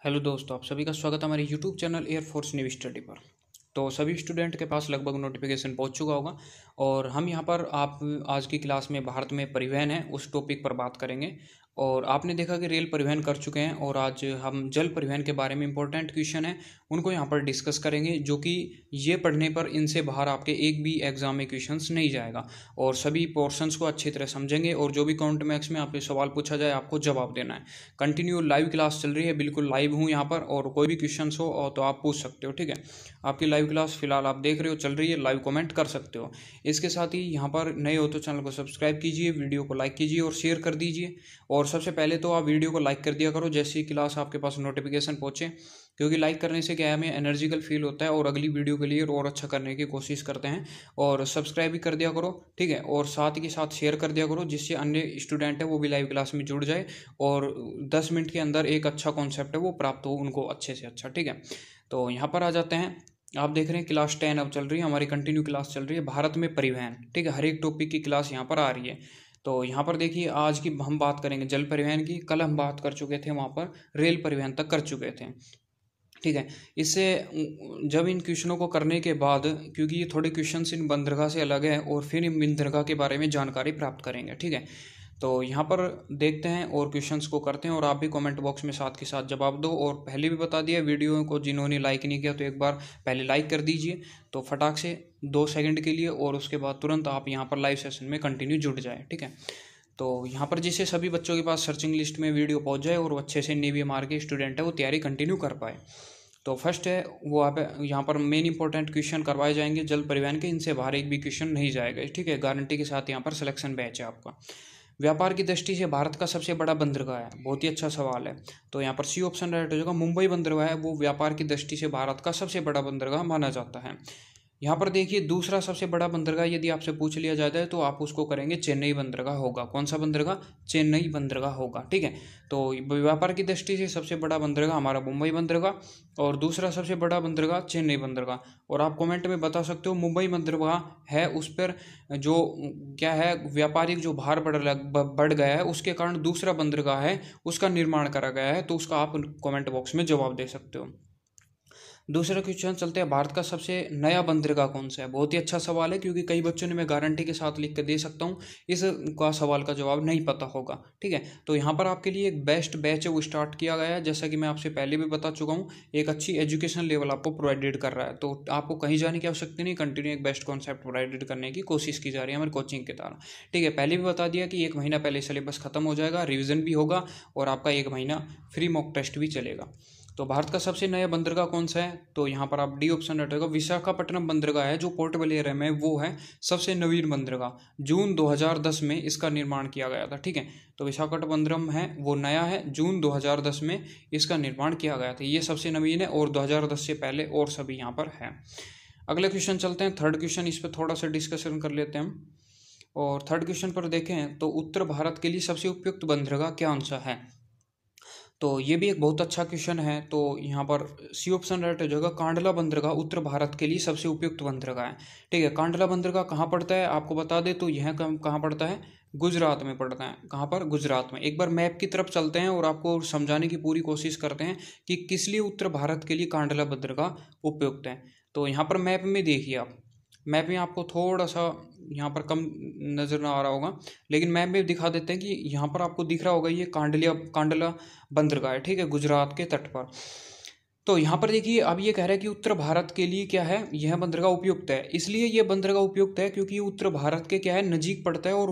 Hello दोस्तों, आप सभी का स्वागत है हमारे YouTube channel air force navy study पर। तो सभी स्टूडेंट के पास लगभग नोटिफिकेशन पहुंच चुका होगा और हम यहां पर आप आज की क्लास में भारत में परिवहन है उस टॉपिक पर बात करेंगे। और आपने देखा कि रेल परिवहन कर चुके हैं और आज हम जल परिवहन के बारे में इंपॉर्टेंट क्वेश्चन है उनको यहां पर डिस्कस करेंगे, जो कि ये पढ़ने पर इनसे बाहर आपके एक भी एग्जाम में क्वेश्चंस नहीं जाएगा और सभी पोर्शंस को अच्छी तरह समझेंगे और जो भी काउंट मैक्स में आपसे सवाल पूछा जाए आपको जवाब देना है। कंटिन्यू लाइव क्लास चल रही है, बिल्कुल लाइव हूँ यहाँ पर, और कोई भी क्वेश्चन हो और तो आप पूछ सकते हो। ठीक है, आपकी लाइव क्लास फिलहाल आप देख रहे हो चल रही है, लाइव कमेंट कर सकते हो। इसके साथ ही यहाँ पर नए हो तो चैनल को सब्सक्राइब कीजिए, वीडियो को लाइक कीजिए और शेयर कर दीजिए। और सबसे पहले तो आप वीडियो को लाइक कर दिया करो जैसे ही क्लास आपके पास नोटिफिकेशन पहुंचे, क्योंकि लाइक करने से क्या है, हमें एनर्जिकल फील होता है और अगली वीडियो के लिए और अच्छा करने की कोशिश करते हैं। और सब्सक्राइब भी कर दिया करो, ठीक है, और साथ के साथ शेयर कर दिया करो जिससे अन्य स्टूडेंट है वो भी लाइव क्लास में जुड़ जाए और 10 मिनट के अंदर एक अच्छा कॉन्सेप्ट है वो प्राप्त हो उनको अच्छे से अच्छा। ठीक है, तो यहाँ पर आ जाते हैं। आप देख रहे हैं क्लास 10 अब चल रही है, हमारी कंटिन्यू क्लास चल रही है भारत में परिवहन। ठीक है, हर एक टॉपिक की क्लास यहाँ पर आ रही है। तो यहाँ पर देखिए आज की हम बात करेंगे जल परिवहन की। कल हम बात कर चुके थे, वहाँ पर रेल परिवहन तक कर चुके थे। ठीक है, इससे जब इन क्वेश्चनों को करने के बाद, क्योंकि ये थोड़े क्वेश्चन इन बंदरगाह से अलग है, और फिर इन बंदरगाह के बारे में जानकारी प्राप्त करेंगे। ठीक है, तो यहाँ पर देखते हैं और क्वेश्चंस को करते हैं और आप भी कमेंट बॉक्स में साथ के साथ जवाब दो। और पहले भी बता दिया, वीडियो को जिन्होंने लाइक नहीं किया तो एक बार पहले लाइक कर दीजिए, तो फटाक से 2 सेकंड के लिए, और उसके बाद तुरंत आप यहाँ पर लाइव सेशन में कंटिन्यू जुड़ जाए। ठीक है, तो यहाँ पर जिससे सभी बच्चों के पास सर्चिंग लिस्ट में वीडियो पहुँच जाए और वो अच्छे से नेवी मार के स्टूडेंट है वो तैयारी कंटिन्यू कर पाए। तो फर्स्ट है वो आप यहाँ पर मेन इंपॉर्टेंट क्वेश्चन करवाए जाएंगे जल परिवहन के, इनसे बाहर एक भी क्वेश्चन नहीं जाएगा। ठीक है, गारंटी के साथ यहाँ पर सिलेक्शन बैच है आपका। व्यापार की दृष्टि से भारत का सबसे बड़ा बंदरगाह है, बहुत ही अच्छा सवाल है। तो यहाँ पर सी ऑप्शन राइट हो जाएगा। मुंबई बंदरगाह है वो व्यापार की दृष्टि से भारत का सबसे बड़ा बंदरगाह माना जाता है। यहाँ पर देखिए दूसरा सबसे बड़ा बंदरगाह यदि आपसे पूछ लिया जाता है तो आप उसको करेंगे चेन्नई बंदरगाह होगा। कौन सा बंदरगाह? चेन्नई बंदरगाह होगा। ठीक है, तो व्यापार की दृष्टि से सबसे बड़ा बंदरगाह हमारा मुंबई बंदरगाह और दूसरा सबसे बड़ा बंदरगाह चेन्नई बंदरगाह। और आप कमेंट में बता सकते हो मुंबई बंदरगाह है उस पर जो क्या है व्यापारिक जो भार बढ़ गया है उसके कारण दूसरा बंदरगाह है उसका निर्माण करा गया है, तो उसका आप कमेंट बॉक्स में जवाब दे सकते हो। दूसरा क्वेश्चन चलते हैं, भारत का सबसे नया बंदरगाह कौन सा है? बहुत ही अच्छा सवाल है, क्योंकि कई बच्चों ने मैं गारंटी के साथ लिख कर दे सकता हूँ इसका सवाल का जवाब नहीं पता होगा। ठीक है, तो यहाँ पर आपके लिए एक बेस्ट बैच है वो स्टार्ट किया गया है, जैसा कि मैं आपसे पहले भी बता चुका हूँ। एक अच्छी एजुकेशन लेवल आपको प्रोवाइडेड कर रहा है, तो आपको कहीं जाने की आवश्यकता नहीं, कंटिन्यू एक बेस्ट कॉन्सेप्ट प्रोवाइडेड करने की कोशिश की जा रही है हमारी कोचिंग के द्वारा। ठीक है, पहले भी बता दिया कि 1 महीना पहले सिलेबस खत्म हो जाएगा, रिविजन भी होगा और आपका 1 महीना फ्री मॉक टेस्ट भी चलेगा। तो भारत का सबसे नया बंदरगाह कौन सा है? तो यहाँ पर आप डी ऑप्शन रटेगा। विशाखापट्टनम बंदरगाह है जो पोर्ट ब्लेयर में, वो है सबसे नवीन बंदरगाह। जून 2010 में इसका निर्माण किया गया था। ठीक है, तो विशाखापट्टनम है वो नया है, जून 2010 में इसका निर्माण किया गया था, ये सबसे नवीन है और 2010 से पहले और सभी यहाँ पर है। अगले क्वेश्चन चलते हैं, थर्ड क्वेश्चन, इस पर थोड़ा सा डिस्कशन कर लेते हैं हम। और थर्ड क्वेश्चन पर देखें तो उत्तर भारत के लिए सबसे उपयुक्त बंदरगाह कौन सा है? तो ये भी एक बहुत अच्छा क्वेश्चन है। तो यहाँ पर सी ऑप्शन राइट हो जाएगा। कांडला बंदरगाह उत्तर भारत के लिए सबसे उपयुक्त बंदरगाह है। ठीक है, कांडला बंदरगाह कहाँ पड़ता है आपको बता दे, तो यह कहाँ पड़ता है? गुजरात में पड़ता है। कहाँ पर? गुजरात में। एक बार मैप की तरफ चलते हैं और आपको समझाने की पूरी कोशिश करते हैं कि किस लिए उत्तर भारत के लिए कांडला बंदरगाह उपयुक्त है। तो यहाँ पर मैप में देखिए आप, मैप में आपको थोड़ा सा यहाँ पर कम नज़र ना आ रहा होगा, लेकिन मैप में दिखा देते हैं कि यहाँ पर आपको दिख रहा होगा ये कांडला बंदरगाह है। ठीक है, गुजरात के तट पर। तो यहाँ पर देखिए अब ये कह रहा है कि उत्तर भारत के लिए क्या है, यह बंदरगाह उपयुक्त है। इसलिए यह बंदरगाह उपयुक्त है क्योंकि ये उत्तर भारत के क्या है, नज़दीक पड़ता है और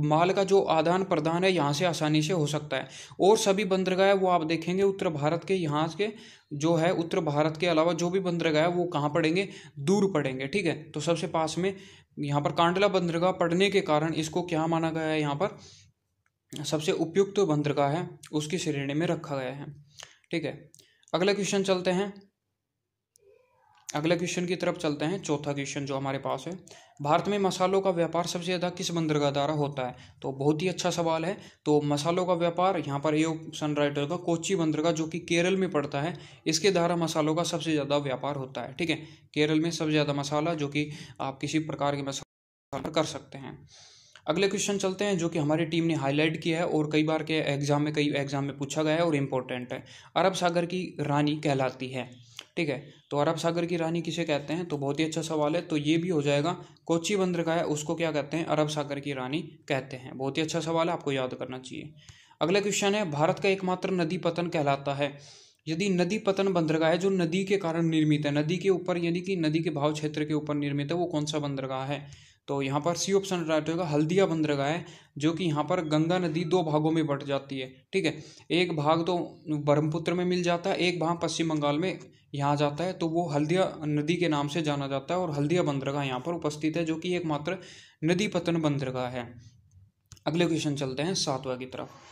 माल का जो आदान प्रदान है यहाँ से आसानी से हो सकता है। और सभी बंदरगाह वो आप देखेंगे उत्तर भारत के यहाँ के जो है, उत्तर भारत के अलावा जो भी बंदरगाह है वो कहाँ पड़ेंगे? दूर पड़ेंगे। ठीक है, तो सबसे पास में यहाँ पर कांडला बंदरगाह पड़ने के कारण इसको क्या माना गया है, यहाँ पर सबसे उपयुक्त बंदरगाह है उसकी श्रेणी में रखा गया है। ठीक है, अगला क्वेश्चन चलते हैं, अगले क्वेश्चन की तरफ चलते हैं। चौथा क्वेश्चन जो हमारे पास है, भारत में मसालों का व्यापार सबसे ज़्यादा किस बंदरगाह द्वारा होता है? तो बहुत ही अच्छा सवाल है। तो मसालों का व्यापार यहाँ पर ये ऑप्शन राइट होगा, कोच्चि बंदरगाह जो कि केरल में पड़ता है, इसके द्वारा मसालों का सबसे ज़्यादा व्यापार होता है। ठीक है, केरल में सबसे ज़्यादा मसाला जो कि आप किसी प्रकार के मसाला कर सकते हैं। अगले क्वेश्चन चलते हैं जो कि हमारी टीम ने हाईलाइट किया है और कई बार के कई एग्जाम में पूछा गया है और इम्पोर्टेंट है। अरब सागर की रानी कहलाती है, ठीक है। तो अरब सागर की रानी किसे कहते हैं, तो बहुत ही अच्छा सवाल है। तो ये भी हो जाएगा, कोच्चि बंदरगाह है उसको क्या कहते हैं, अरब सागर की रानी कहते हैं। बहुत ही अच्छा सवाल है, आपको याद करना चाहिए। अगला क्वेश्चन है, भारत का एकमात्र नदी पतन कहलाता है। यदि नदी पतन बंदरगाह है जो नदी के कारण निर्मित है, नदी के ऊपर यानी कि नदी के भाव क्षेत्र के ऊपर निर्मित है, वो कौन सा बंदरगाह है, तो यहाँ पर सी ऑप्शन राइट होगा, हल्दिया बंदरगाह है, जो कि यहाँ पर गंगा नदी दो भागों में बट जाती है, ठीक है। एक भाग तो ब्रह्मपुत्र में मिल जाता है, एक भाग पश्चिम बंगाल में यहाँ जाता है, तो वो हल्दिया नदी के नाम से जाना जाता है और हल्दिया बंदरगाह यहाँ पर उपस्थित है, जो कि एकमात्र नदी पतन बंदरगाह है। अगले क्वेश्चन चलते हैं 7वां की तरफ।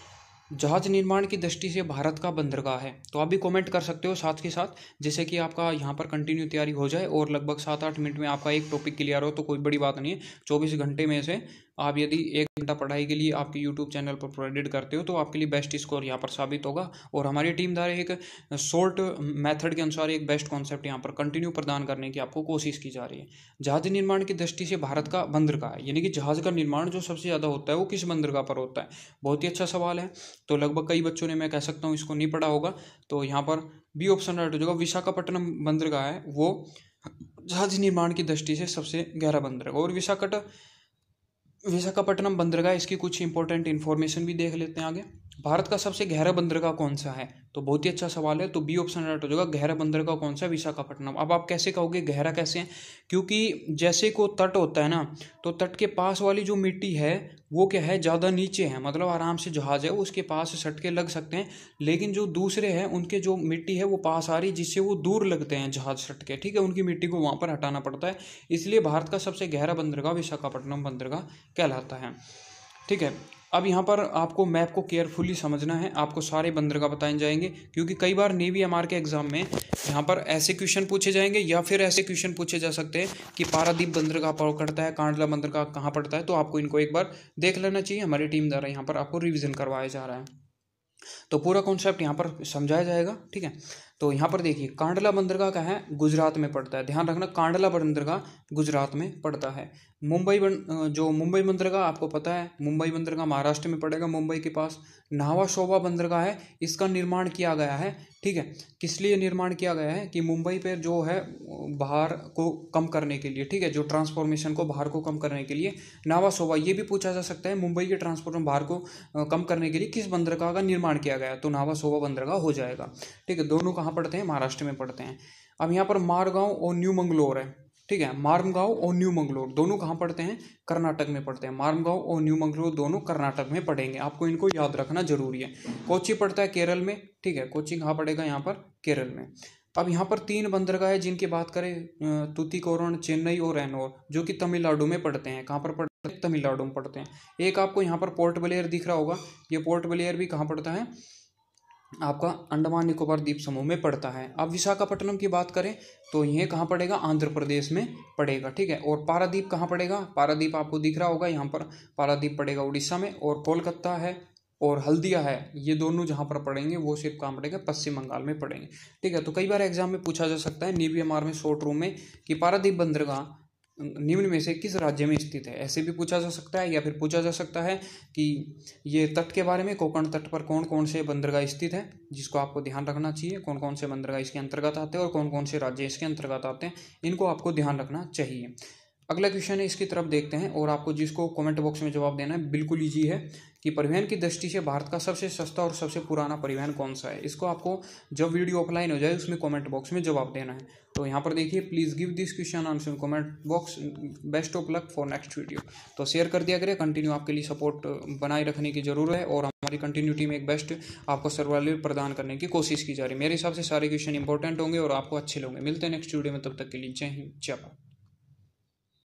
जहाज निर्माण की दृष्टि से भारत का बंदरगाह है, तो आप भी कमेंट कर सकते हो साथ के साथ, जिससे कि आपका यहाँ पर कंटिन्यू तैयारी हो जाए और लगभग 7-8 मिनट में आपका एक टॉपिक क्लियर हो, तो कोई बड़ी बात नहीं है। 24 घंटे में से आप यदि 1 घंटा पढ़ाई के लिए आपके यूट्यूब चैनल पर प्रोवाइडेड करते हो तो आपके लिए बेस्ट स्कोर यहाँ पर साबित होगा। और हमारी टीम द्वारा एक शॉर्ट मेथड के अनुसार एक बेस्ट कॉन्सेप्ट यहाँ पर कंटिन्यू प्रदान करने की आपको कोशिश की जा रही है। जहाज निर्माण की दृष्टि से भारत का बंदरगाह है, यानी कि जहाज का निर्माण जो सबसे ज़्यादा होता है वो किस बंदरगाह पर होता है, बहुत ही अच्छा सवाल है। तो लगभग कई बच्चों ने, मैं कह सकता हूँ, इसको नहीं पढ़ा होगा, तो यहाँ पर बी ऑप्शन राइट हो जाएगा। विशाखापट्टनम बंदरगाह है वो जहाज निर्माण की दृष्टि से सबसे गहरा बंदरगाह। और विशाखापट्टनम बंदरगाह, इसकी कुछ इंपॉर्टेंट इन्फॉर्मेशन भी देख लेते हैं आगे। भारत का सबसे गहरा बंदरगाह कौन सा है, तो बहुत ही अच्छा सवाल है। तो बी ऑप्शन राइट हो जाएगा, गहरा बंदरगाह कौन सा है, विशाखापट्टनम। अब आप कैसे कहोगे गहरा कैसे है, क्योंकि जैसे को तट होता है ना, तो तट के पास वाली जो मिट्टी है वो क्या है, ज़्यादा नीचे है, मतलब आराम से जहाज है उसके पास सट के लग सकते हैं। लेकिन जो दूसरे हैं उनके जो मिट्टी है वो पास आ रही, जिससे वो दूर लगते हैं जहाज सट के, ठीक है। उनकी मिट्टी को वहाँ पर हटाना पड़ता है, इसलिए भारत का सबसे गहरा बंदरगाह विशाखापट्टनम बंदरगाह कहलाता है, ठीक है। अब यहाँ पर आपको मैप को केयरफुली समझना है, आपको सारे बंदरगाह बताए जाएंगे, क्योंकि कई बार नेवी एमआर के एग्जाम में यहाँ पर ऐसे क्वेश्चन पूछे जाएंगे या फिर ऐसे क्वेश्चन पूछे जा सकते हैं कि पारादीप बंदरगाह पड़ता है, कांडला बंदरगाह कहाँ पड़ता है, तो आपको इनको एक बार देख लेना चाहिए। हमारी टीम द्वारा यहाँ पर आपको रिविजन करवाया जा रहा है, तो पूरा कॉन्सेप्ट यहाँ पर समझाया जाएगा, ठीक है। तो यहाँ पर देखिए, कांडला बंदरगाह का है, गुजरात में पड़ता है, ध्यान रखना, कांडला बंदरगाह गुजरात में पड़ता है। मुंबई बंदरगाह आपको पता है, मुंबई बंदरगाह महाराष्ट्र में पड़ेगा, मुंबई के पास। नावा शोभा बंदरगाह है, इसका निर्माण किया गया है, ठीक है। किस लिए निर्माण किया गया है कि मुंबई पर जो है बाहर को कम करने के लिए, ठीक है, जो ट्रांसफॉर्मेशन को बाहर को कम करने के लिए नावा शोभा, ये भी पूछा जा सकता है, मुंबई के ट्रांसपोर्ट बाहर को कम करने के लिए किस बंदरगाह का निर्माण किया गया, तो नावा शोभा बंदरगाह हो जाएगा, ठीक है। दोनों कहाँ पड़ते हैं, महाराष्ट्र में पड़ते हैं। अब यहाँ पर मारगांव और न्यू मंगलोर है, ठीक है, मारगांव और न्यू मंगलोर दोनों कहाँ पड़ते हैं, कर्नाटक में पड़ते हैं। मारगांव और न्यू मंगलोर दोनों कर्नाटक में पड़ेंगे, आपको इनको याद रखना जरूरी है। कोच्चि पड़ता है केरल में, ठीक है, कोच्चि कहाँ पड़ेगा, यहाँ पर केरल में। अब यहाँ पर 3 बंदरगाह है जिनकी बात करें, तूतीकोरन, चेन्नई और एनोर, जो कि तमिलनाडु में पड़ते हैं। कहाँ पर पड़ते हैं, तमिलनाडु में पड़ते हैं। एक आपको यहाँ पर पोर्ट ब्लेयर दिख रहा होगा, ये पोर्ट ब्लेयर भी कहाँ पड़ता है, आपका अंडमान निकोबार द्वीप समूह में पड़ता है। अब विशाखापट्टनम की बात करें तो यह कहाँ पड़ेगा, आंध्र प्रदेश में पड़ेगा, ठीक है। और पारादीप कहाँ पड़ेगा, पारादीप आपको दिख रहा होगा यहाँ पर, पारादीप पड़ेगा उड़ीसा में। और कोलकाता है और हल्दिया है, ये दोनों जहाँ पर पड़ेंगे वो सिर्फ कहाँ पड़ेगा, पश्चिम बंगाल में पड़ेंगे, ठीक है। तो कई बार एग्जाम में पूछा जा सकता है नेवी एमआर में शॉर्ट रूम में कि पारादीप बंदरगाह निम्न में से किस राज्य में स्थित है, ऐसे भी पूछा जा सकता है। या फिर पूछा जा सकता है कि ये तट के बारे में, कोंकण तट पर कौन कौन से बंदरगाह स्थित है, जिसको आपको ध्यान रखना चाहिए, कौन कौन से बंदरगाह इसके अंतर्गत आते हैं और कौन कौन से राज्य इसके अंतर्गत आते हैं, इनको आपको ध्यान रखना चाहिए। अगला क्वेश्चन है, इसकी तरफ देखते हैं, और आपको जिसको कमेंट बॉक्स में जवाब देना है, बिल्कुल ईजी है कि परिवहन की दृष्टि से भारत का सबसे सस्ता और सबसे पुराना परिवहन कौन सा है। इसको आपको जब वीडियो ऑफलाइन हो जाए उसमें कमेंट बॉक्स में जवाब देना है। तो यहाँ पर देखिए, please give this question answer in comment box, best of luck for next video. तो शेयर कर दिया करें, कंटिन्यू आपके लिए सपोर्ट बनाए रखने की जरूरत है, और हमारी कंटिन्यू टीम एक बेस्ट आपको सर्वाइवल प्रदान करने की कोशिश की जा रही है। मेरे हिसाब से सारे क्वेश्चन इंपॉर्टेंट होंगे और आपको अच्छे लगेंगे। मिलते हैं नेक्स्ट वीडियो में, तब तक के लिए जय हिंद, जय भारत।